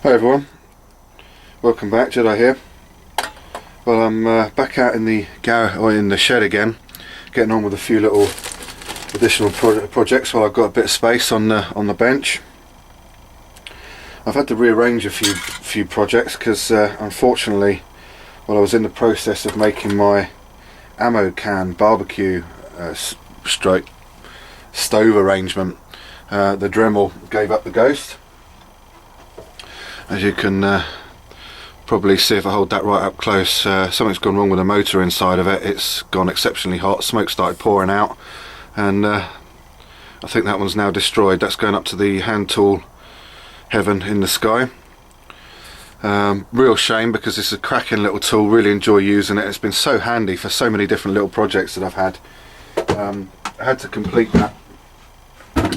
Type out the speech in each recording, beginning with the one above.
Hi everyone, welcome back. Jedi here. Well, I'm back out in the garage, or in the shed again, getting on with a few little additional projects while I've got a bit of space on the bench. I've had to rearrange a few projects because unfortunately, while I was in the process of making my ammo can barbecue stroke stove arrangement, the Dremel gave up the ghost. As you can probably see if I hold that right up close, something's gone wrong with the motor inside of it. It's gone exceptionally hot, smoke started pouring out, and I think that one's now destroyed. That's going up to the hand tool heaven in the sky. Real shame, because it's a cracking little tool, really enjoy using it. It's been so handy for so many different little projects that I've had. I had to complete that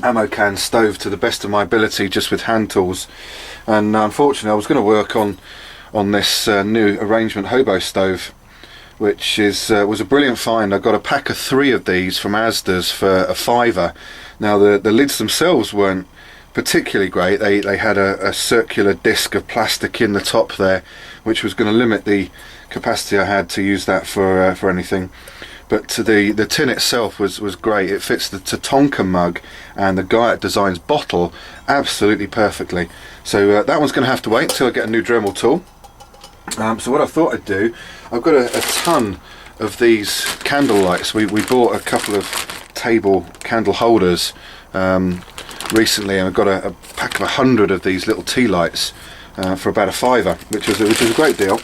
ammo can stove to the best of my ability just with hand tools, and unfortunately I was going to work on this new arrangement hobo stove, which was a brilliant find. I got a pack of 3 of these from Asda's for a £5. Now the lids themselves weren't particularly great. They had a circular disc of plastic in the top there, which was going to limit the capacity I had to use that for anything. But the tin itself was great. It fits the Tatonka mug and the Guyot Designs bottle absolutely perfectly. So that one's going to have to wait until I get a new Dremel tool. So what I thought I'd do, I've got a ton of these candle lights. We bought a couple of table candle holders recently, and I've got a pack of 100 of these little tea lights for about a £5, which is a great deal.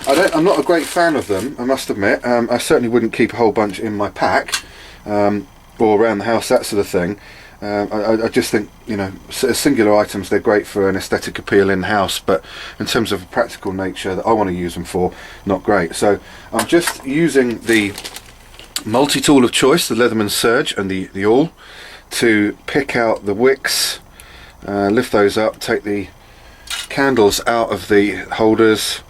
I'm not a great fan of them, I must admit. I certainly wouldn't keep a whole bunch in my pack or around the house, that sort of thing. I just think, you know, as singular items, they're great for an aesthetic appeal in the house, but in terms of a practical nature that I want to use them for, not great. So I'm just using the multi-tool of choice, the Leatherman Surge and the awl, to pick out the wicks, lift those up, take the candles out of the holders,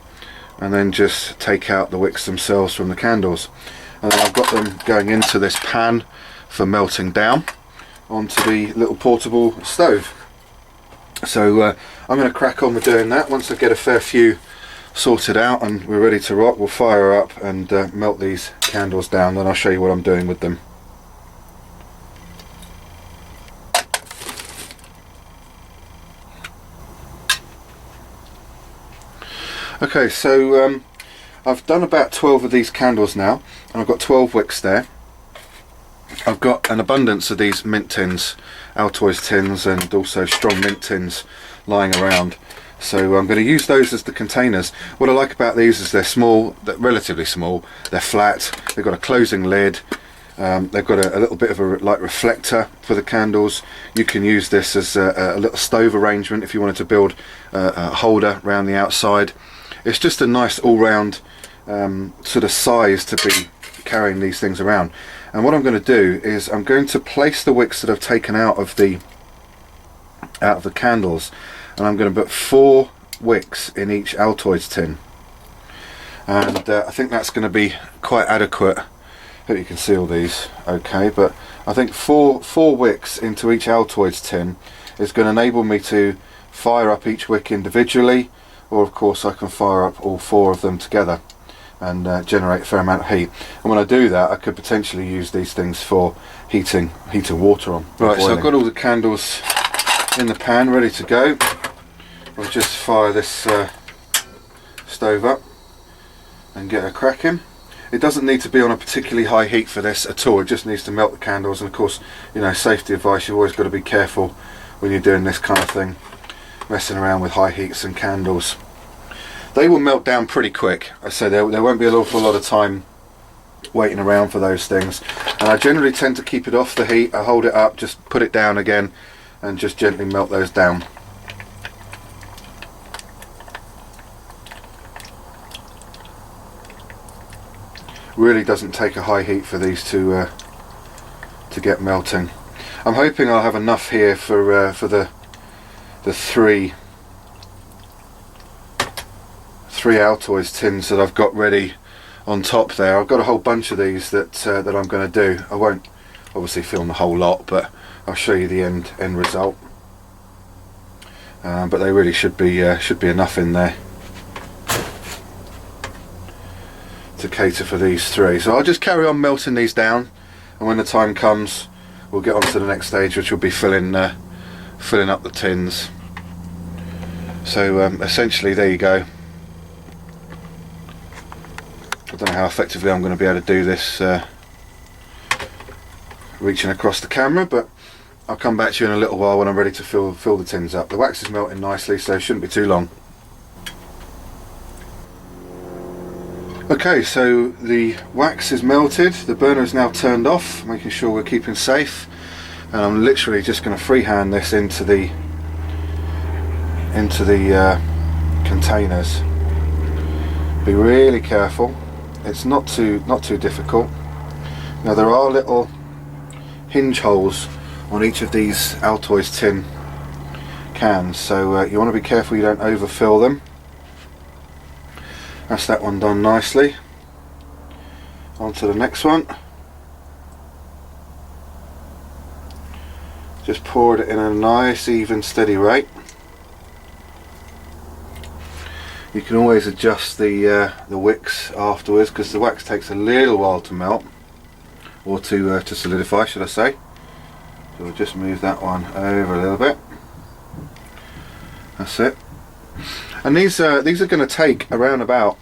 and then just take out the wicks themselves from the candles. And then I've got them going into this pan for melting down onto the little portable stove. So I'm going to crack on with doing that. Once I get a fair few sorted out and we're ready to rock, we'll fire up and melt these candles down, then I'll show you what I'm doing with them. Okay, so I've done about 12 of these candles now, and I've got 12 wicks there. I've got an abundance of these mint tins, Altoids tins, and also strong mint tins lying around. So I'm going to use those as the containers. What I like about these is they're small, they're relatively small, they're flat, they've got a closing lid, they've got a little bit of a light reflector for the candles. You can use this as a little stove arrangement if you wanted to build a holder around the outside. It's just a nice all-round sort of size to be carrying these things around. And what I'm going to do is I'm going to place the wicks that I've taken out of the candles, and I'm going to put 4 wicks in each Altoids tin. And I think that's going to be quite adequate. Hope you can see all these okay, but I think four wicks into each Altoids tin is going to enable me to fire up each wick individually, or of course I can fire up all 4 of them together and generate a fair amount of heat. And when I do that, I could potentially use these things for heating water on. Right, so I've got all the candles in the pan ready to go. I'll just fire this stove up and get a cracking. It doesn't need to be on a particularly high heat for this at all. It just needs to melt the candles, and of course, you know, safety advice, you've always got to be careful when you're doing this kind of thing, messing around with high heats and candles. They will melt down pretty quick. I say there won't be an awful lot of time waiting around for those things, and I generally tend to keep it off the heat. I hold it up, just put it down again, and just gently melt those down. Really doesn't take a high heat for these to get melting. I'm hoping I'll have enough here for the 3 Altoids tins that I've got ready on top there. I've got a whole bunch of these that I'm going to do. I won't obviously film the whole lot, but I'll show you the end result. but they really should be enough in there to cater for these three. So I'll just carry on melting these down, and when the time comes we'll get on to the next stage, which will be filling up the tins. So essentially there you go. I don't know how effectively I'm going to be able to do this reaching across the camera, but I'll come back to you in a little while when I'm ready to fill the tins up. The wax is melting nicely, so it shouldn't be too long. Okay, so the wax is melted, the burner is now turned off, making sure we're keeping safe, and I'm literally just going to freehand this into the containers. Be really careful. It's not too difficult. Now there are little hinge holes on each of these Altoids tin cans, so you want to be careful you don't overfill them. That's that one done nicely. On to the next one. Just pour it in a nice even steady rate. You can always adjust the wicks afterwards, because the wax takes a little while to melt, or to solidify, should I say. So we'll just move that one over a little bit. That's it. And these are going to take around about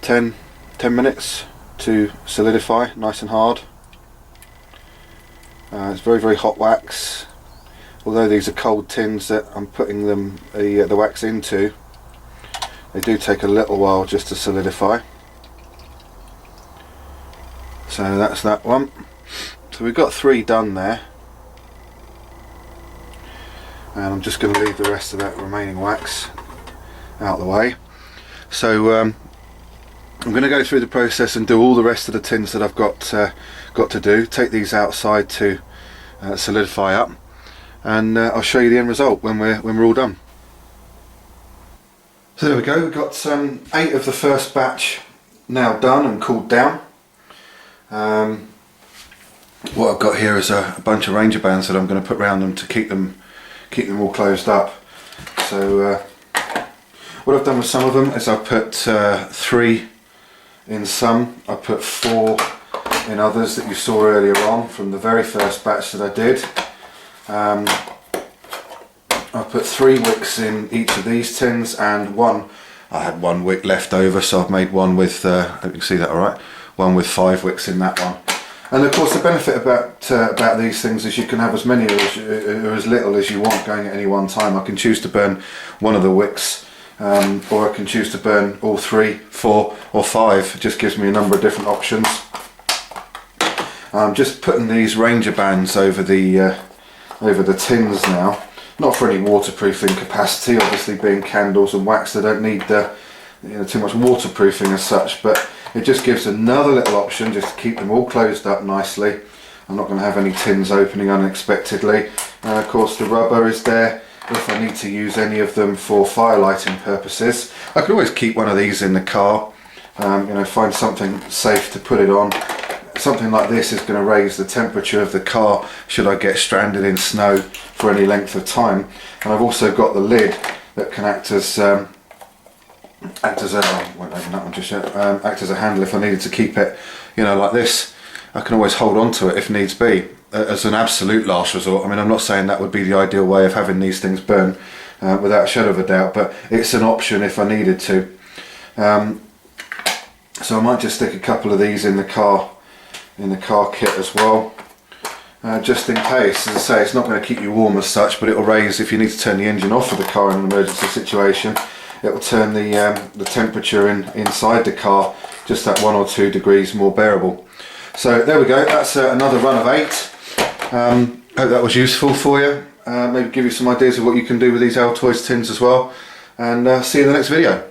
10 minutes to solidify, nice and hard. It's very hot wax. Although these are cold tins that I'm putting the wax into, they do take a little while just to solidify. So that's that one. So we've got 3 done there, and I'm just going to leave the rest of that remaining wax out of the way. So I'm going to go through the process and do all the rest of the tins that I've got to do. Take these outside to solidify up, and I'll show you the end result when we're all done. So there we go. We've got 8 of the first batch now done and cooled down. What I've got here is a bunch of Ranger bands that I'm going to put around them to keep them all closed up. So what I've done with some of them is I've put 3 in some, I put 4 in others that you saw earlier on from the very first batch that I did. I put 3 wicks in each of these tins, and I had 1 wick left over, so I've made one with, you can see that alright, one with 5 wicks in that one. And of course the benefit about these things is you can have as many or as little as you want going at any one time. I can choose to burn one of the wicks, or I can choose to burn all 3, 4 or 5. It just gives me a number of different options. I'm just putting these Ranger bands over the tins now, not for any waterproofing capacity. Obviously, being candles and wax, they don't need too much waterproofing as such, but it just gives another little option just to keep them all closed up nicely. I'm not going to have any tins opening unexpectedly, and of course the rubber is there if I need to use any of them for fire lighting purposes. I could always keep one of these in the car, find something safe to put it on. Something like this is going to raise the temperature of the car should I get stranded in snow for any length of time. And I've also got the lid that can act as a handle if I needed to keep it, like this. I can always hold on to it if needs be, as an absolute last resort. I mean, I'm not saying that would be the ideal way of having these things burn, without a shadow of a doubt, but it's an option if I needed to. So I might just stick a couple of these in the car kit as well, just in case. As I say, it's not going to keep you warm as such, but it will raise, if you need to turn the engine off of the car in an emergency situation, it will turn the temperature inside the car just that 1 or 2 degrees more bearable. So there we go, that's another run of 8. Hope that was useful for you, maybe give you some ideas of what you can do with these Altoids tins as well, and see you in the next video.